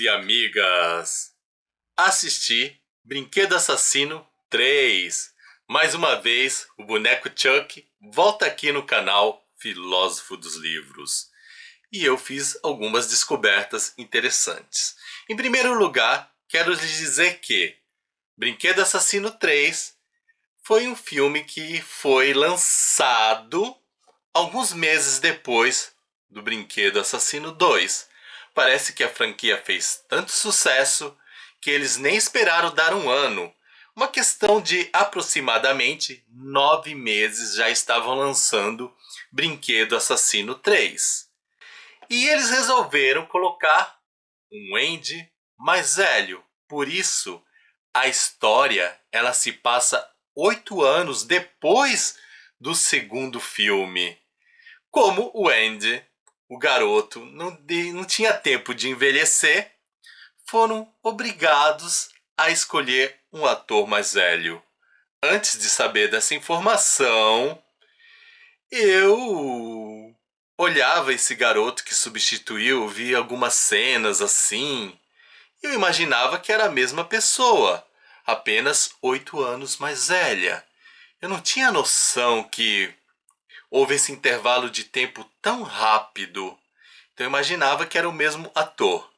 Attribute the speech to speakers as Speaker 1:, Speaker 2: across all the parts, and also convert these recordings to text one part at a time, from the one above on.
Speaker 1: e amigas! Assisti Brinquedo Assassino 3. Mais uma vez, o boneco Chuck volta aqui no canal Filósofo dos Livros. E eu fiz algumas descobertas interessantes. Em primeiro lugar, quero lhes dizer que Brinquedo Assassino 3 foi um filme que foi lançado alguns meses depois do Brinquedo Assassino 2. Parece que a franquia fez tanto sucesso que eles nem esperaram dar um ano. Uma questão de aproximadamente 9 meses já estavam lançando Brinquedo Assassino 3. E eles resolveram colocar um Andy mais velho. Por isso, a história ela se passa 8 anos depois do segundo filme. Como o Andy, o garoto, não tinha tempo de envelhecer, foram obrigados a escolher um ator mais velho. Antes de saber dessa informação, eu olhava esse garoto que substituiu, via algumas cenas assim. Eu imaginava que era a mesma pessoa, apenas 8 anos mais velha. Eu não tinha noção que houve esse intervalo de tempo tão rápido. Então eu imaginava que era o mesmo ator.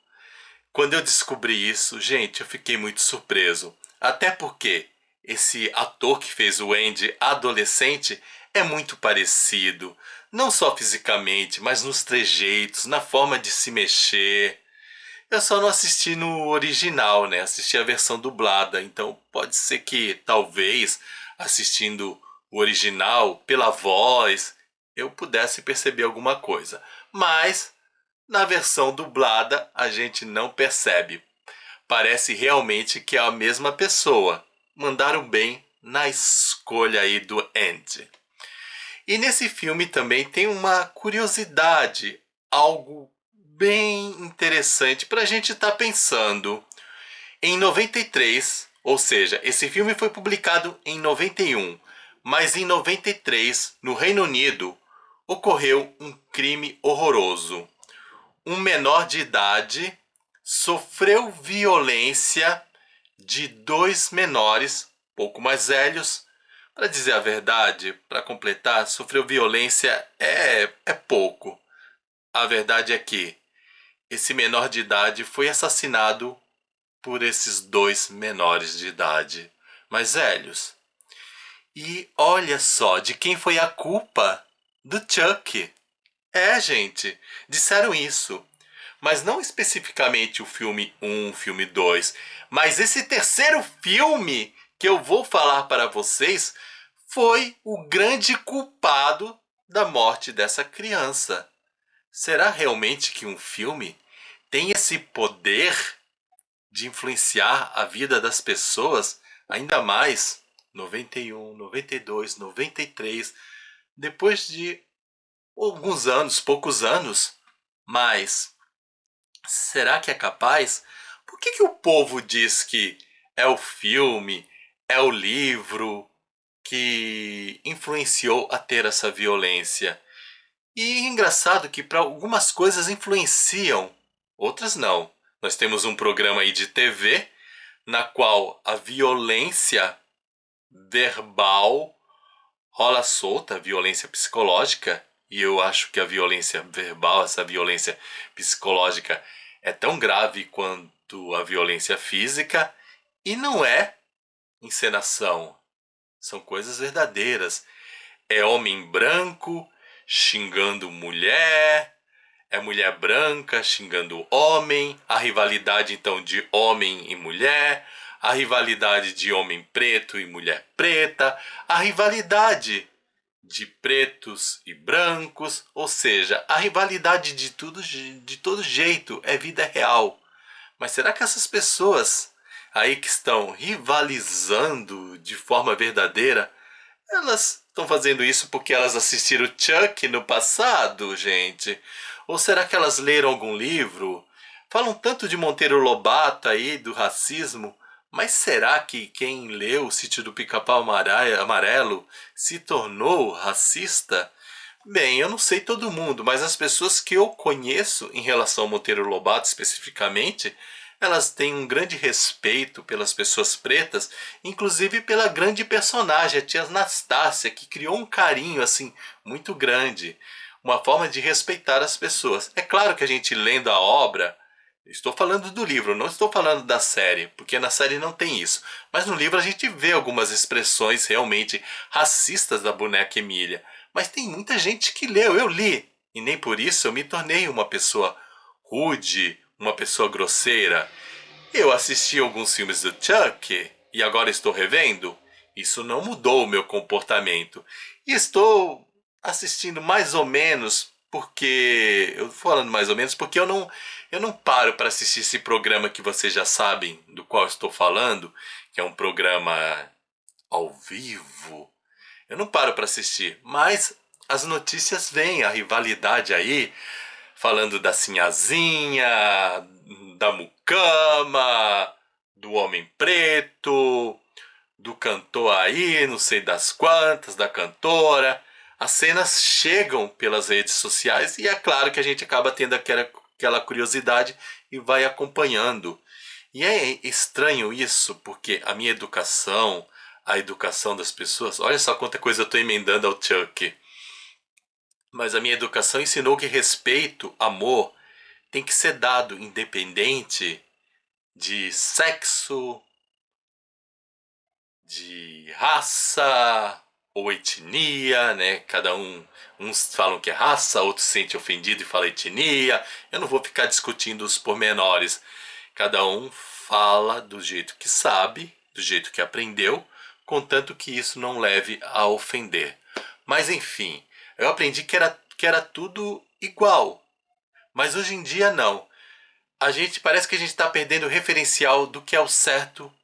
Speaker 1: Quando eu descobri isso, gente, eu fiquei muito surpreso. Até porque esse ator que fez o Andy adolescente é muito parecido. Não só fisicamente, mas nos trejeitos, na forma de se mexer. Eu só não assisti no original, né? Assisti a versão dublada. Então pode ser que, talvez, assistindo o original, pela voz, eu pudesse perceber alguma coisa. Mas, na versão dublada, a gente não percebe. Parece realmente que é a mesma pessoa. Mandaram bem na escolha aí do Andy. E nesse filme também tem uma curiosidade, algo bem interessante para a gente estar pensando. Em 93, ou seja, esse filme foi publicado em 91, mas em 93, no Reino Unido, ocorreu um crime horroroso. Um menor de idade sofreu violência de 2 menores, pouco mais velhos. Para dizer a verdade, para completar, sofreu violência é pouco. A verdade é que esse menor de idade foi assassinado por esses 2 menores de idade, mais velhos. E olha só, de quem foi a culpa? Do Chuck. É, gente, disseram isso. Mas não especificamente o filme 1, filme 2, mas esse terceiro filme que eu vou falar para vocês foi o grande culpado da morte dessa criança. Será realmente que um filme tem esse poder de influenciar a vida das pessoas, ainda mais 91, 92, 93, depois de alguns anos, poucos anos? Mas será que é capaz? Por que o povo diz que é o filme, é o livro que influenciou a ter essa violência? E engraçado que para algumas coisas influenciam, outras não. Nós temos um programa aí de TV na qual a violência verbal rola solta, a violência psicológica, e eu acho que a violência verbal, essa violência psicológica é tão grave quanto a violência física, e não é encenação, são coisas verdadeiras. É homem branco xingando mulher, é mulher branca xingando homem, a rivalidade então de homem e mulher, a rivalidade de homem preto e mulher preta, a rivalidade de pretos e brancos, ou seja, a rivalidade de todo jeito é vida real. Mas será que essas pessoas aí que estão rivalizando de forma verdadeira, elas estão fazendo isso porque elas assistiram Chuck no passado, gente? Ou será que elas leram algum livro? Falam tanto de Monteiro Lobato aí, do racismo, mas será que quem leu O Sítio do Pica-Pau Amarelo se tornou racista? Bem, eu não sei todo mundo, mas as pessoas que eu conheço em relação ao Monteiro Lobato especificamente, elas têm um grande respeito pelas pessoas pretas, inclusive pela grande personagem, a tia Anastácia, que criou um carinho assim muito grande, uma forma de respeitar as pessoas. É claro que a gente lendo a obra, estou falando do livro, não estou falando da série, porque na série não tem isso. Mas no livro a gente vê algumas expressões realmente racistas da boneca Emília. Mas tem muita gente que leu, eu li. E nem por isso eu me tornei uma pessoa rude, uma pessoa grosseira. Eu assisti alguns filmes do Chuck e agora estou revendo. Isso não mudou o meu comportamento. E estou assistindo mais ou menos porque eu falando mais ou menos porque eu não paro para assistir esse programa que vocês já sabem do qual estou falando, que é um programa ao vivo. Eu não paro para assistir, mas as notícias vêm, a rivalidade aí, falando da Sinhazinha, da Mucama, do Homem Preto, do cantor aí, não sei das quantas, da cantora. As cenas chegam pelas redes sociais e é claro que a gente acaba tendo aquela curiosidade e vai acompanhando. E é estranho isso, porque a minha educação, a educação das pessoas, olha só quanta coisa eu estou emendando ao Chuck. Mas a minha educação ensinou que respeito, amor, tem que ser dado independente de sexo, de raça ou etnia, né? Cada uns falam que é raça, outros se sente ofendido e fala etnia. Eu não vou ficar discutindo os pormenores. Cada um fala do jeito que sabe, do jeito que aprendeu, contanto que isso não leve a ofender. Mas enfim, eu aprendi que era tudo igual. Mas hoje em dia não. Parece que a gente está perdendo o referencial do que é o certo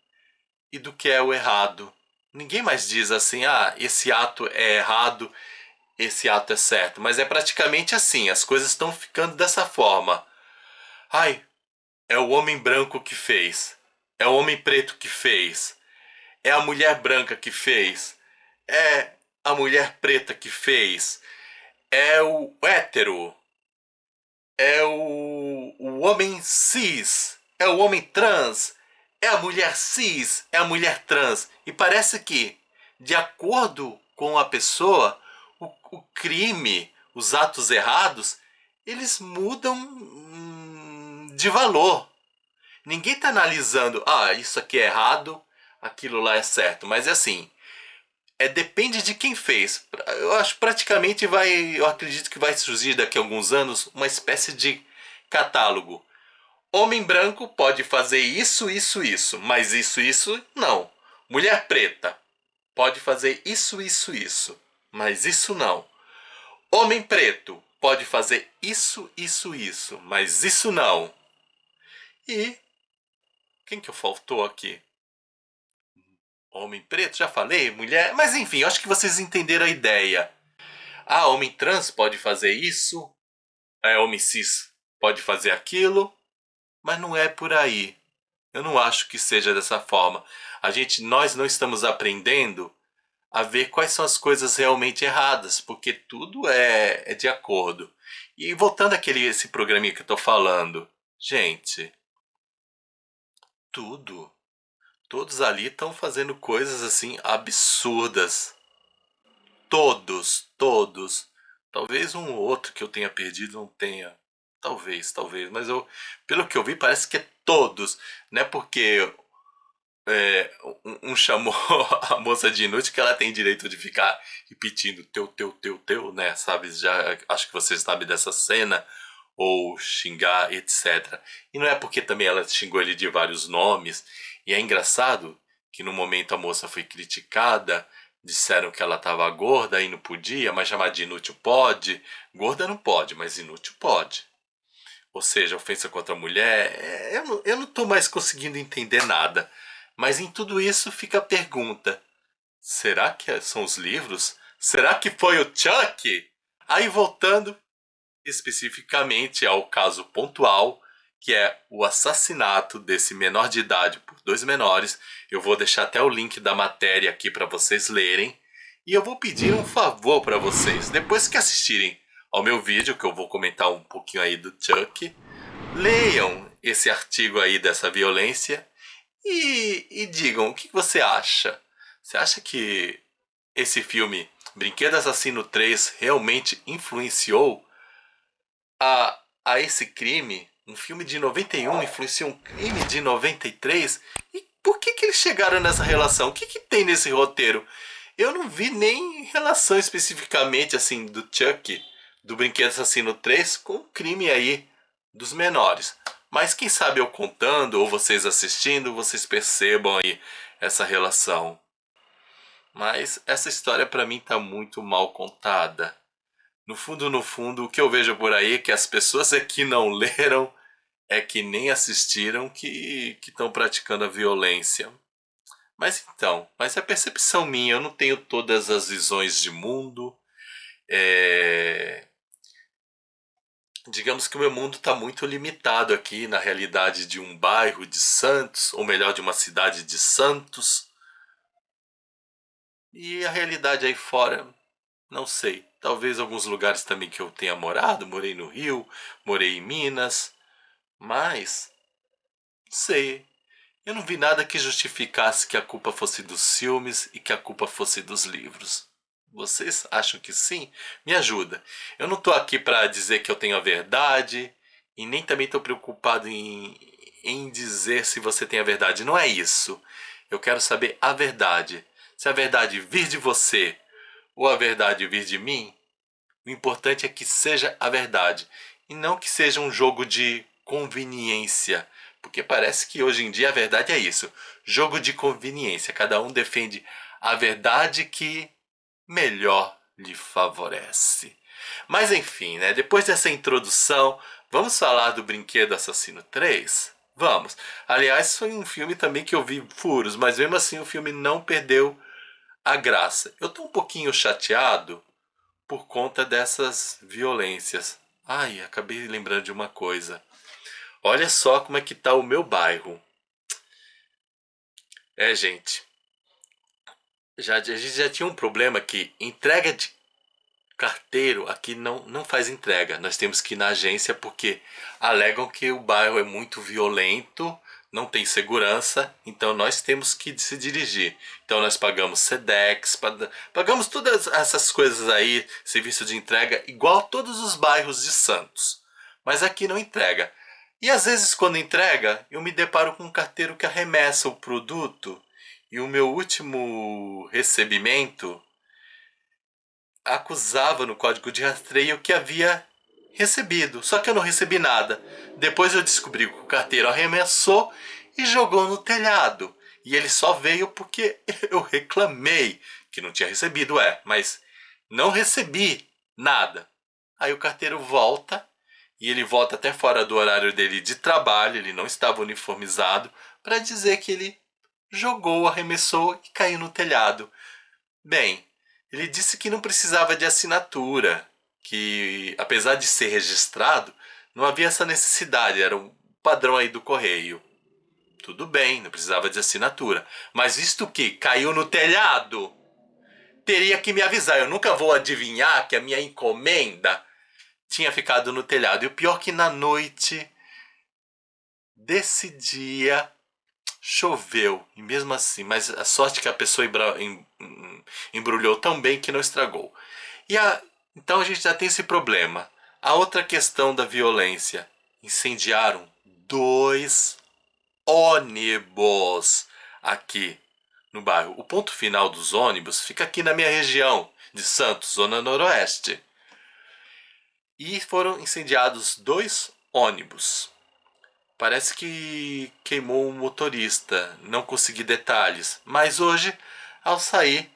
Speaker 1: e do que é o errado. Ninguém mais diz assim, esse ato é errado, esse ato é certo. Mas é praticamente assim, as coisas estão ficando dessa forma. Ai, é o homem branco que fez. É o homem preto que fez. É a mulher branca que fez. É a mulher preta que fez. É o hétero. É o homem cis. É o homem trans. É a mulher cis. É a mulher trans. E parece que, de acordo com a pessoa, o crime, os atos errados, eles mudam de valor. Ninguém está analisando, isso aqui é errado, aquilo lá é certo. Mas é assim, depende de quem fez. Eu acho praticamente eu acredito que vai surgir daqui a alguns anos uma espécie de catálogo. Homem branco pode fazer isso, isso, isso, mas isso, não. Mulher preta pode fazer isso, isso, mas isso não. Homem preto pode fazer isso, isso, mas isso não. E quem que faltou aqui? Homem preto, já falei, mulher, mas enfim, eu acho que vocês entenderam a ideia. Homem trans pode fazer isso, homem cis pode fazer aquilo, mas não é por aí. Eu não acho que seja dessa forma. Nós não estamos aprendendo a ver quais são as coisas realmente erradas, porque tudo é de acordo. E voltando esse programinha que eu tô falando, gente, todos ali estão fazendo coisas assim absurdas. Todos. Talvez um ou outro que eu tenha perdido não tenha. Talvez, mas pelo que eu vi, parece que é todos. Não é porque um chamou a moça de inútil que ela tem direito de ficar repetindo teu, né? Sabe? Já acho que vocês sabem dessa cena. Ou xingar, etc. E não é porque também ela xingou ele de vários nomes. E é engraçado que no momento a moça foi criticada. Disseram que ela estava gorda e não podia, mas chamar de inútil pode. Gorda não pode, mas inútil pode. Ou seja, ofensa contra a mulher. Eu não estou mais conseguindo entender nada. Mas em tudo isso fica a pergunta: será que são os livros? Será que foi o Chuck? Aí voltando especificamente ao caso pontual, que é o assassinato desse menor de idade por dois menores. Eu vou deixar até o link da matéria aqui para vocês lerem. E eu vou pedir um favor para vocês. Depois que assistirem ao meu vídeo, que eu vou comentar um pouquinho aí do Chuck, leiam esse artigo aí dessa violência e digam o que você acha. Você acha que esse filme Brinquedo Assassino 3 realmente influenciou a esse crime? Um filme de 91 influenciou um crime de 93? E por que eles chegaram nessa relação? O que tem nesse roteiro? Eu não vi nem relação especificamente assim do Chuck, do Brinquedo Assassino 3 com o crime aí dos menores. Mas quem sabe eu contando ou vocês assistindo, vocês percebam aí essa relação. Mas essa história pra mim tá muito mal contada. No fundo, o que eu vejo por aí é que as pessoas que não leram é que nem assistiram que estão praticando a violência. Mas é percepção minha, eu não tenho todas as visões de mundo. Digamos que o meu mundo está muito limitado aqui na realidade de um bairro de Santos, ou melhor, de uma cidade de Santos. E a realidade aí fora, não sei. Talvez alguns lugares também que eu tenha morado, morei no Rio, morei em Minas, mas não sei. Eu não vi nada que justificasse que a culpa fosse dos filmes e que a culpa fosse dos livros. Vocês acham que sim? Me ajuda. Eu não estou aqui para dizer que eu tenho a verdade e nem também estou preocupado em dizer se você tem a verdade. Não é isso. Eu quero saber a verdade. Se a verdade vir de você ou a verdade vir de mim, o importante é que seja a verdade e não que seja um jogo de conveniência. Porque parece que hoje em dia a verdade é isso. Jogo de conveniência. Cada um defende a verdade que melhor lhe favorece. Mas enfim, né? Depois dessa introdução, vamos falar do Brinquedo Assassino 3? Vamos. Aliás, foi um filme também que eu vi furos, mas mesmo assim o filme não perdeu a graça. Eu tô um pouquinho chateado por conta dessas violências. Ai, acabei lembrando de uma coisa. Olha só como é que tá o meu bairro. Gente, a gente já tinha um problema que entrega de carteiro aqui não faz entrega. Nós temos que ir na agência porque alegam que o bairro é muito violento, não tem segurança, então nós temos que se dirigir. Então nós pagamos Sedex, pagamos todas essas coisas aí, serviço de entrega, igual a todos os bairros de Santos. Mas aqui não entrega. E às vezes quando entrega, eu me deparo com um carteiro que arremessa o produto e o meu último recebimento acusava no código de rastreio que havia recebido, só que eu não recebi nada. Depois eu descobri que o carteiro arremessou e jogou no telhado. E ele só veio porque eu reclamei que não tinha recebido, mas não recebi nada. Aí o carteiro volta e ele volta até fora do horário dele de trabalho, ele não estava uniformizado, para dizer que ele jogou, arremessou e caiu no telhado. Bem, ele disse que não precisava de assinatura, que apesar de ser registrado, não havia essa necessidade, era um padrão aí do correio. Tudo bem, não precisava de assinatura. Mas visto que caiu no telhado, teria que me avisar. Eu nunca vou adivinhar que a minha encomenda tinha ficado no telhado. E o pior que na noite desse dia choveu. E mesmo assim, mas a sorte que a pessoa embrulhou tão bem que não estragou. Então a gente já tem esse problema. A outra questão da violência. Incendiaram 2 ônibus aqui no bairro. O ponto final dos ônibus fica aqui na minha região de Santos, zona noroeste. E foram incendiados 2 ônibus. Parece que queimou um motorista, não consegui detalhes. Mas hoje, ao sair,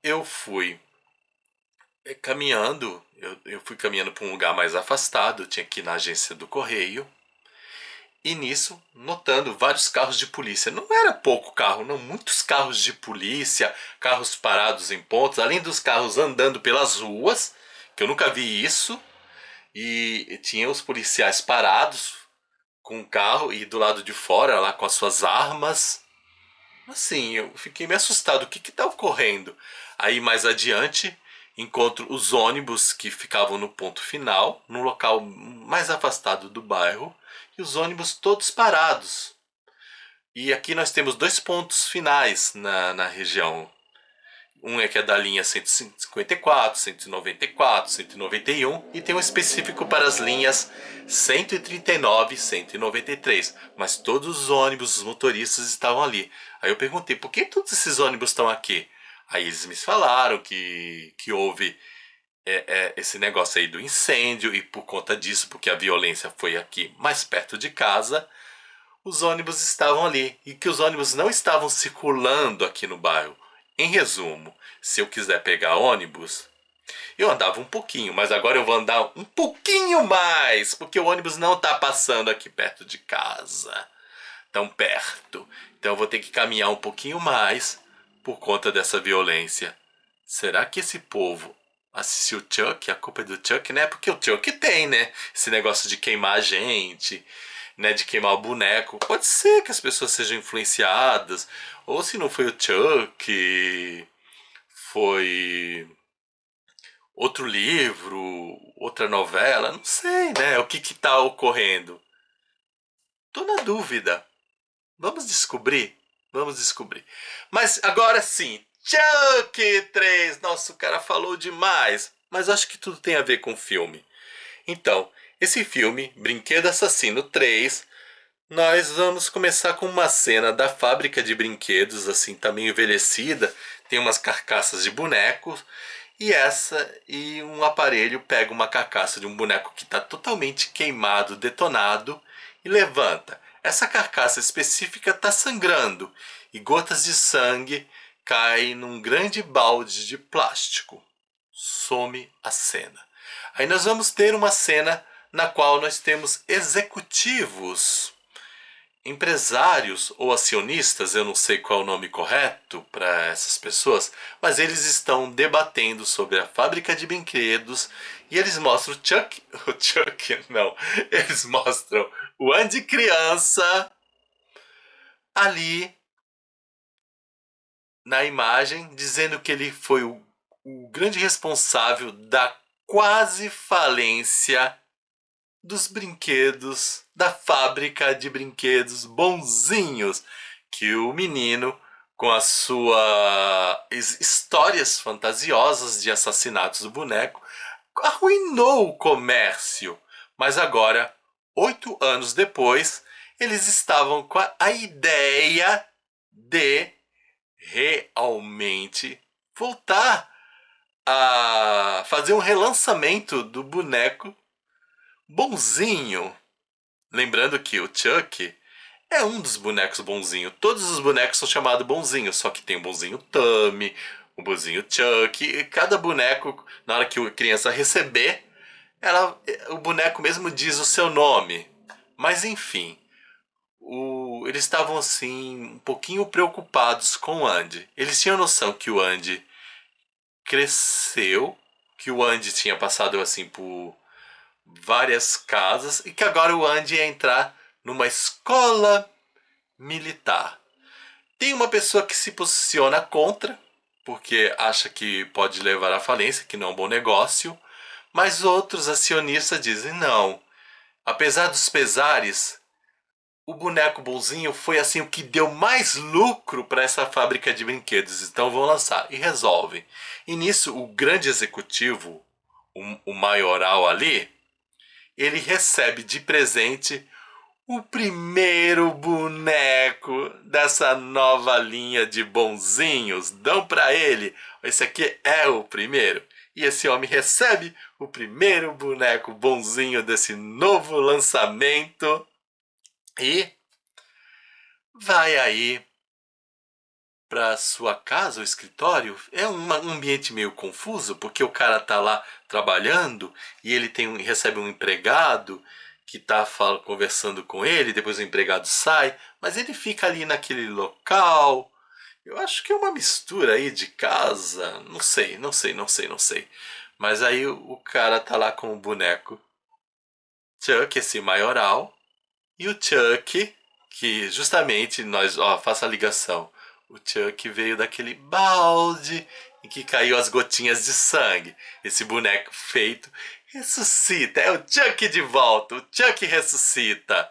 Speaker 1: eu fui caminhando. Eu fui caminhando para um lugar mais afastado, tinha que ir na agência do correio. E nisso, notando vários carros de polícia. Não era pouco carro, não, muitos carros de polícia, carros parados em pontos, além dos carros andando pelas ruas, que eu nunca vi isso. E tinha os policiais parados com o carro e do lado de fora, lá com as suas armas. Assim, eu fiquei meio assustado. O que está ocorrendo? Aí mais adiante, encontro os ônibus que ficavam no ponto final, num local mais afastado do bairro, e os ônibus todos parados. E aqui nós temos dois pontos finais na região. Um é que é da linha 154, 194, 191 e tem um específico para as linhas 139 e 193. Mas todos os ônibus, os motoristas estavam ali. Aí eu perguntei, por que todos esses ônibus estão aqui? Aí eles me falaram que houve esse negócio aí do incêndio e por conta disso, porque a violência foi aqui mais perto de casa, os ônibus estavam ali e que os ônibus não estavam circulando aqui no bairro. Em resumo, se eu quiser pegar ônibus, eu andava um pouquinho, mas agora eu vou andar um pouquinho mais, porque o ônibus não está passando aqui perto de casa, tão perto. Então eu vou ter que caminhar um pouquinho mais por conta dessa violência. Será que esse povo assistiu o Chuck? A culpa é do Chuck, né? Porque o Chuck tem, né? Esse negócio de queimar a gente, né, de queimar o boneco. Pode ser que as pessoas sejam influenciadas, ou se não foi o Chuck, foi outro livro, outra novela, não sei, né? O que tá ocorrendo? Tô na dúvida. Vamos descobrir? Vamos descobrir. Mas agora sim, Chuck 3. Nossa, o cara falou demais. Mas acho que tudo tem a ver com o filme. Então, esse filme, Brinquedo Assassino 3, nós vamos começar com uma cena da fábrica de brinquedos, assim, tá meio envelhecida, tem umas carcaças de bonecos, e um aparelho pega uma carcaça de um boneco que está totalmente queimado, detonado, e levanta. Essa carcaça específica está sangrando, e gotas de sangue caem num grande balde de plástico. Some a cena. Aí nós vamos ter uma cena na qual nós temos executivos, empresários ou acionistas, eu não sei qual é o nome correto para essas pessoas, mas eles estão debatendo sobre a fábrica de brinquedos e eles mostram o Chuck, não, eles mostram o Andy criança ali na imagem, dizendo que ele foi o grande responsável da quase falência dos brinquedos, da fábrica de brinquedos bonzinhos, que o menino, com as suas histórias fantasiosas de assassinatos do boneco, arruinou o comércio. Mas agora, 8 anos depois, eles estavam com a ideia de realmente voltar a fazer um relançamento do boneco bonzinho. Lembrando que o Chuck é um dos bonecos bonzinho. Todos os bonecos são chamados bonzinho, só que tem o bonzinho Tommy, o bonzinho Chuck, e cada boneco, na hora que a criança receber, o boneco mesmo diz o seu nome. Mas enfim, eles estavam assim um pouquinho preocupados com o Andy. Eles tinham noção que o Andy cresceu, que o Andy tinha passado assim por várias casas e que agora o Andy ia entrar numa escola militar. Tem uma pessoa que se posiciona contra, porque acha que pode levar à falência, que não é um bom negócio, mas outros acionistas dizem não. Apesar dos pesares, o boneco bonzinho foi assim o que deu mais lucro para essa fábrica de brinquedos, então vão lançar e resolvem. E nisso o grande executivo, o maioral ali, ele recebe de presente o primeiro boneco dessa nova linha de bonzinhos. Dão para ele. Esse aqui é o primeiro. E esse homem recebe o primeiro boneco bonzinho desse novo lançamento e vai aí para sua casa, o escritório. É um ambiente meio confuso, porque o cara tá lá trabalhando e ele recebe um empregado que tá conversando com ele, depois o empregado sai, mas ele fica ali naquele local. Eu acho que é uma mistura aí de casa, não sei, não sei, não sei, não sei. Mas aí o cara tá lá com o boneco Chuck, esse maioral, e o Chuck, que justamente nós, ó, faça a ligação. O Chuck veio daquele balde em que caiu as gotinhas de sangue. Esse boneco feito ressuscita. É o Chuck de volta. O Chuck ressuscita.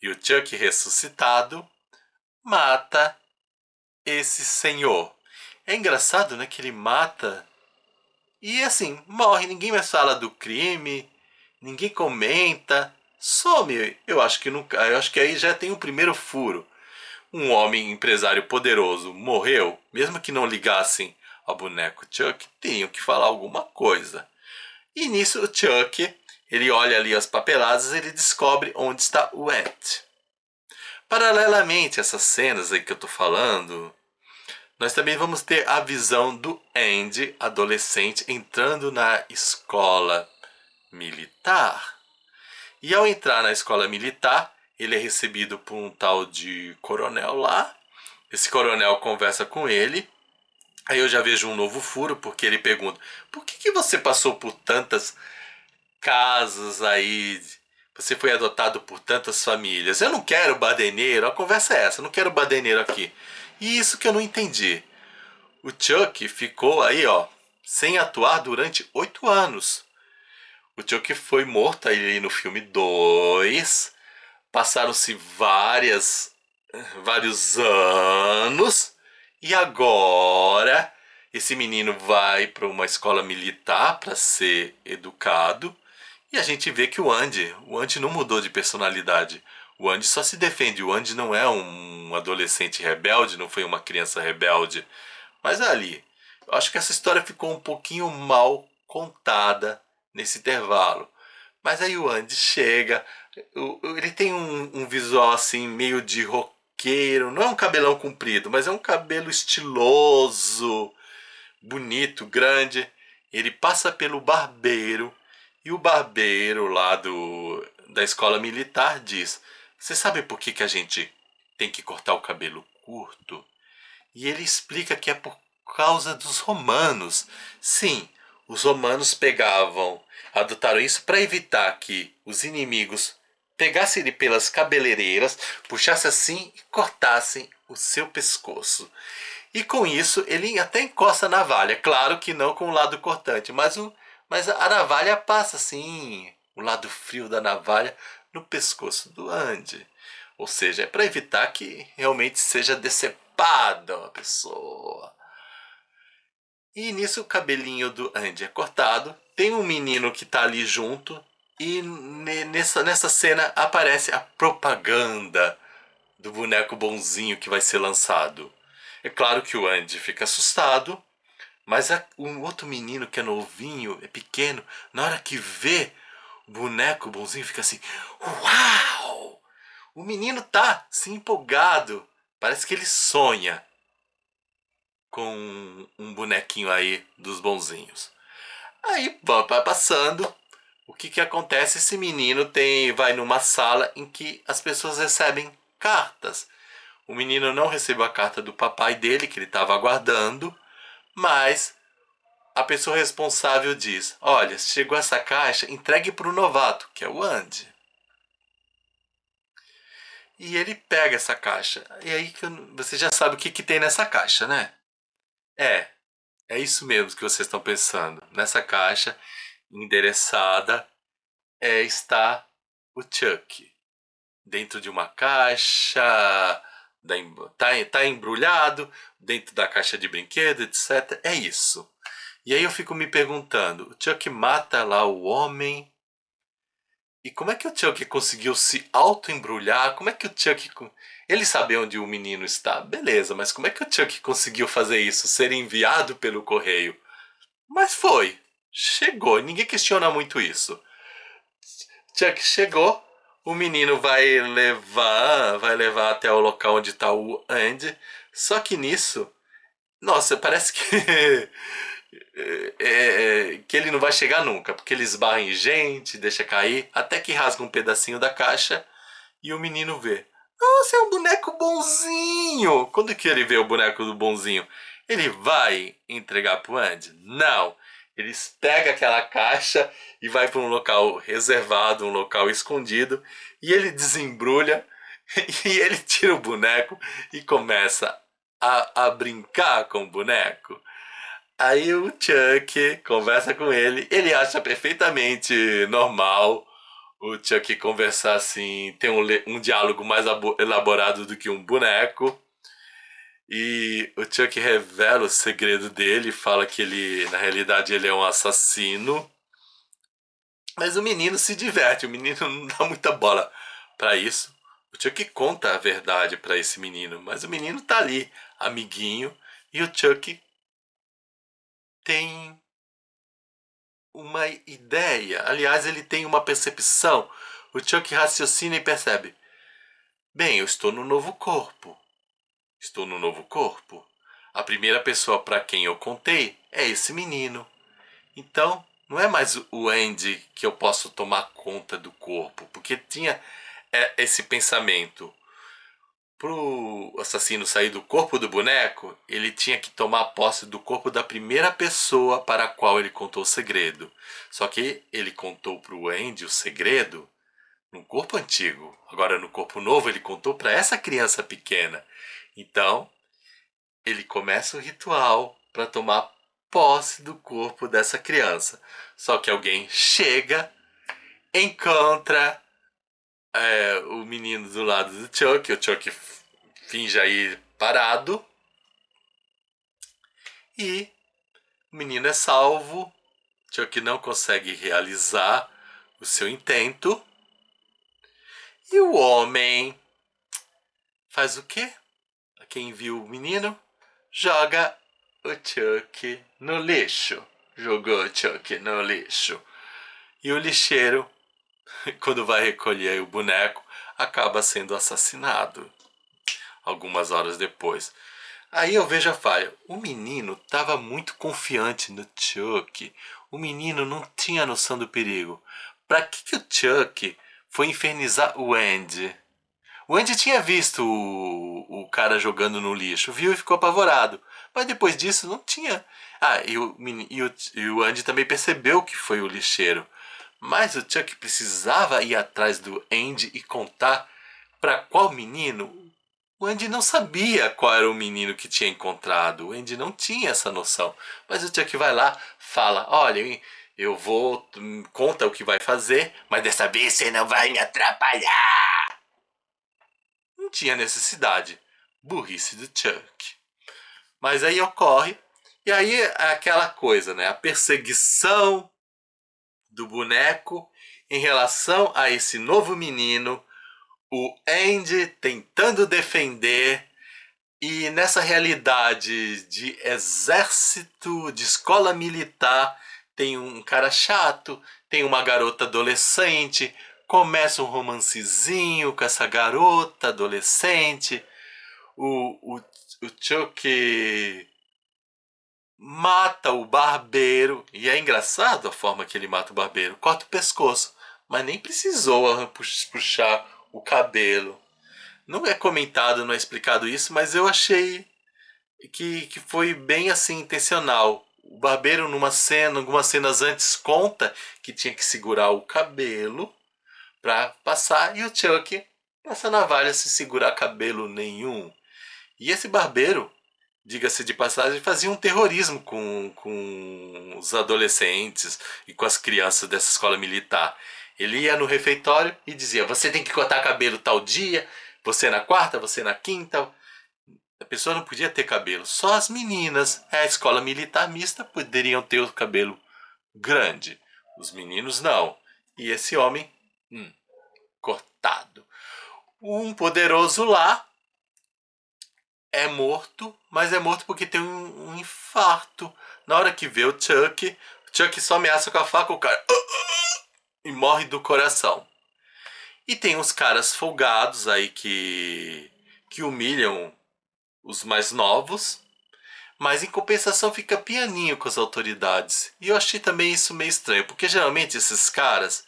Speaker 1: E o Chuck ressuscitado mata esse senhor. É engraçado, né? Que ele mata e assim, morre. Ninguém mais fala do crime. Ninguém comenta. Some. Eu acho que nunca. Eu acho que aí já tem o primeiro furo. Um homem empresário poderoso morreu, mesmo que não ligassem ao boneco Chuck, tinham que falar alguma coisa. E nisso o Chuck, ele olha ali as papeladas e ele descobre onde está o Ant. Paralelamente a essas cenas aí que eu tô falando, nós também vamos ter a visão do Andy, adolescente, entrando na escola militar. E ao entrar na escola militar, ele é recebido por um tal de coronel lá. Esse coronel conversa com ele. Aí eu já vejo um novo furo, porque ele pergunta: por que você passou por tantas casas aí? Você foi adotado por tantas famílias. Eu não quero badeneiro. A conversa é essa, eu não quero badeneiro aqui. E isso que eu não entendi. O Chuck ficou aí, ó, sem atuar durante 8 anos. O Chuck foi morto aí no filme 2. Passaram-se vários anos. E agora esse menino vai para uma escola militar para ser educado. E a gente vê que o Andy não mudou de personalidade. O Andy só se defende. O Andy não é um adolescente rebelde, não foi uma criança rebelde. Mas ali, eu acho que essa história ficou um pouquinho mal contada nesse intervalo. Mas aí o Andy chega, ele tem um visual assim meio de roqueiro, não é um cabelão comprido, mas é um cabelo estiloso, bonito, grande. Ele passa pelo barbeiro e o barbeiro lá da escola militar diz: você sabe por que a gente tem que cortar o cabelo curto? E ele explica que é por causa dos romanos. Sim, os romanos adotaram isso para evitar que os inimigos pegassem ele pelas cabeleireiras, puxassem assim e cortassem o seu pescoço. E com isso ele até encosta a navalha. Claro que não com o lado cortante, mas a navalha passa assim, o lado frio da navalha no pescoço do Andy. Ou seja, é para evitar que realmente seja decepada a pessoa. E nisso o cabelinho do Andy é cortado. Tem um menino que tá ali junto. E nessa cena aparece a propaganda do boneco bonzinho que vai ser lançado. É claro que o Andy fica assustado. Mas um outro menino que é novinho, é pequeno, na hora que vê o boneco bonzinho fica assim: uau! O menino tá se empolgado. Parece que ele sonha com um bonequinho aí dos bonzinhos. Aí vai passando. O que acontece? Esse menino vai numa sala em que as pessoas recebem cartas. O menino não recebeu a carta do papai dele, que ele estava aguardando, mas a pessoa responsável diz: olha, chegou essa caixa, entregue para o novato, que é o Andy. E ele pega essa caixa. E aí você já sabe o que tem nessa caixa, né? É isso mesmo que vocês estão pensando. Nessa caixa endereçada está o Chuck. Dentro de uma caixa, tá embrulhado, dentro da caixa de brinquedo, etc. É isso. E aí eu fico me perguntando, o Chuck mata lá o homem. E como é que o Chuck conseguiu se auto-embrulhar? Como é que o Chuck... Ele sabe onde o menino está, beleza, mas como é que o Chuck conseguiu fazer isso? Ser enviado pelo correio? Mas foi. Chegou. Ninguém questiona muito isso. Chuck chegou. O menino vai levar até o local onde está o Andy. Só que nisso... Nossa, parece que... que ele não vai chegar nunca. Porque ele esbarra em gente, deixa cair. Até que rasga um pedacinho da caixa. E o menino vê. Nossa, é um boneco bonzinho. Quando que ele vê o boneco do bonzinho? Ele vai entregar pro Andy? Não. Eles pegam aquela caixa e vai para um local reservado, um local escondido. E ele desembrulha e ele tira o boneco e começa a brincar com o boneco. Aí o Chuck conversa com ele, ele acha perfeitamente normal o Chuck conversar assim, ter um diálogo mais elaborado do que um boneco. E o Chuck revela o segredo dele, fala que ele, na realidade, ele é um assassino. Mas o menino se diverte, o menino não dá muita bola pra isso. O Chuck conta a verdade pra esse menino, mas o menino tá ali, amiguinho, e o Chuck tem uma ideia. Aliás, ele tem uma percepção. O Chuck raciocina e percebe: bem, eu estou no novo corpo. Estou no novo corpo. A primeira pessoa para quem eu contei é esse menino. Então, não é mais o Andy que eu posso tomar conta do corpo, porque tinha esse pensamento. Pro assassino sair do corpo do boneco, ele tinha que tomar posse do corpo da primeira pessoa para a qual ele contou o segredo. Só que ele contou pro Andy o segredo num corpo antigo. Agora, no corpo novo, ele contou para essa criança pequena. Então, ele começa o ritual para tomar posse do corpo dessa criança. Só que alguém chega, encontra o menino do lado do Chuck, o Chuck finge aí parado e o menino é salvo. Chuck não consegue realizar o seu intento e o homem faz o quê? Quem viu o menino joga o Chuck no lixo. Jogou o Chuck no lixo. E o lixeiro, quando vai recolher o boneco, acaba sendo assassinado algumas horas depois. Aí eu vejo a falha. O menino estava muito confiante no Chuck. O menino não tinha noção do perigo. Para que o Chuck foi infernizar o Andy? O Andy tinha visto o cara jogando no lixo, viu e ficou apavorado. Mas depois disso não tinha. Ah, e o Andy também percebeu que foi o lixeiro. Mas o Chuck precisava ir atrás do Andy e contar para qual menino. O Andy não sabia qual era o menino que tinha encontrado. O Andy não tinha essa noção. Mas o Chuck vai lá, fala: olha, eu vou, conta o que vai fazer, mas dessa vez você não vai me atrapalhar. Não tinha necessidade. Burrice do Chuck. Mas aí ocorre, e aí é aquela coisa, né? A perseguição do boneco em relação a esse novo menino, o Andy tentando defender, e nessa realidade de exército, de escola militar, tem um cara chato, tem uma garota adolescente, começa um romancezinho com essa garota adolescente, o Chuck mata o barbeiro, e é engraçado a forma que ele mata o barbeiro, corta o pescoço, mas nem precisou puxar o cabelo. Não é comentado, não é explicado isso, mas eu achei que foi bem assim intencional. O barbeiro numa cena, algumas cenas antes conta que tinha que segurar o cabelo para passar, e o Chuck passa a navalha sem segurar cabelo nenhum. E esse barbeiro, diga-se de passagem, fazia um terrorismo com os adolescentes e com as crianças dessa escola militar. Ele ia no refeitório e dizia: você tem que cortar cabelo tal dia, você na quarta, você na quinta. A pessoa não podia ter cabelo, só as meninas. A escola militar mista poderiam ter o cabelo grande, os meninos não. E esse homem, cortado. Um poderoso lá é morto, mas é morto porque tem um infarto. Na hora que vê o Chuck só ameaça com a faca, o cara e morre do coração. E tem uns caras folgados aí que humilham os mais novos, mas em compensação fica pianinho com as autoridades. E eu achei também isso meio estranho, porque geralmente esses caras,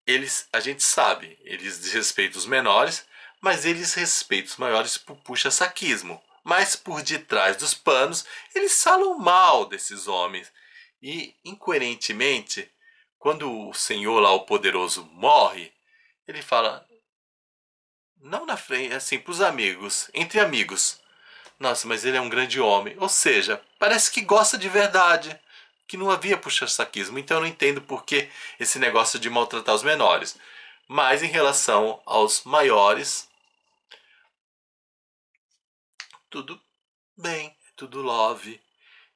Speaker 1: eles, a gente sabe, eles desrespeitam os menores, mas eles respeitam os maiores por puxa-saquismo. Mas por detrás dos panos, eles falam mal desses homens. E, incoerentemente, quando o senhor lá, o poderoso, morre, ele fala, não na frente, assim, pros amigos, entre amigos. Nossa, mas ele é um grande homem. Ou seja, parece que gosta de verdade. Que não havia puxa-saquismo. Então eu não entendo por que esse negócio de maltratar os menores. Mas em relação aos maiores, tudo bem, tudo love.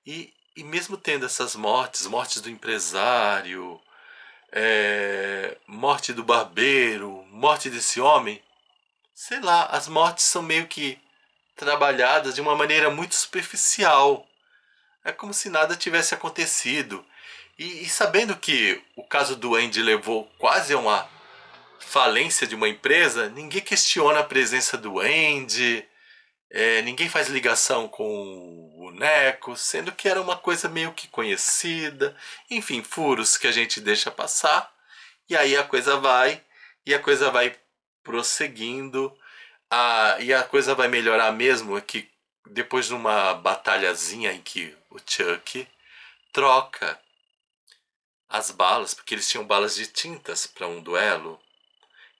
Speaker 1: E mesmo tendo essas mortes, mortes do empresário, morte do barbeiro, morte desse homem, sei lá, as mortes são meio que trabalhadas de uma maneira muito superficial. É como se nada tivesse acontecido. E sabendo que o caso do Andy levou quase a uma falência de uma empresa, ninguém questiona a presença do Andy, ninguém faz ligação com o boneco, sendo que era uma coisa meio que conhecida. Enfim, furos que a gente deixa passar. E aí e a coisa vai prosseguindo. E a coisa vai melhorar mesmo é que depois de uma batalhazinha em que o Chuck troca as balas, porque eles tinham balas de tintas para um duelo.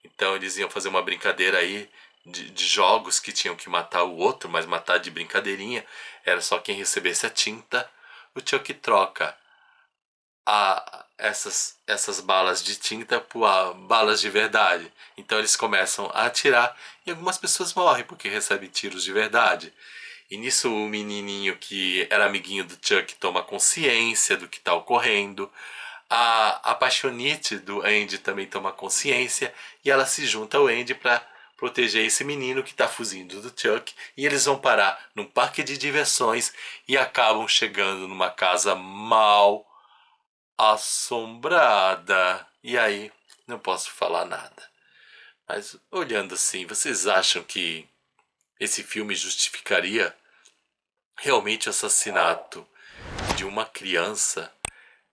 Speaker 1: Então eles iam fazer uma brincadeira aí de jogos que tinham que matar o outro, mas matar de brincadeirinha. Era só quem recebesse a tinta. O Chuck troca essas balas de tinta por balas de verdade. Então eles começam a atirar e algumas pessoas morrem porque recebem tiros de verdade. E nisso o menininho que era amiguinho do Chuck toma consciência do que está ocorrendo. A apaixonite do Andy também toma consciência e ela se junta ao Andy para proteger esse menino que está fugindo do Chuck. E eles vão parar num parque de diversões e acabam chegando numa casa mal assombrada. E aí, não posso falar nada. Mas olhando assim, vocês acham que esse filme justificaria realmente o assassinato de uma criança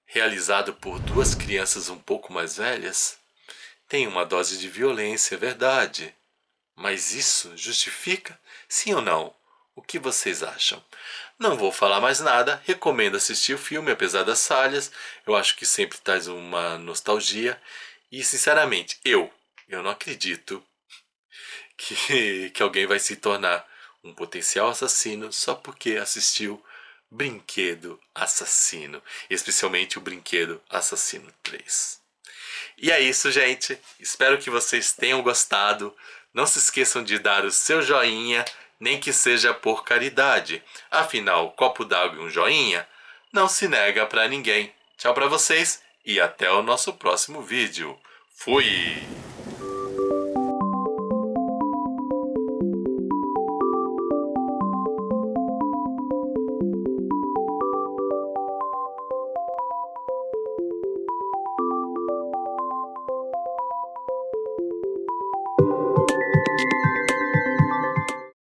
Speaker 1: realizado por duas crianças um pouco mais velhas? Tem uma dose de violência, é verdade. Mas isso justifica? Sim ou não? O que vocês acham? Não vou falar mais nada, recomendo assistir o filme, apesar das falhas. Eu acho que sempre traz uma nostalgia. E, sinceramente, eu não acredito que alguém vai se tornar um potencial assassino só porque assistiu Brinquedo Assassino. Especialmente o Brinquedo Assassino 3. E é isso, gente. Espero que vocês tenham gostado. Não se esqueçam de dar o seu joinha, nem que seja por caridade. Afinal, copo d'água e um joinha não se nega pra ninguém. Tchau pra vocês e até o nosso próximo vídeo. Fui!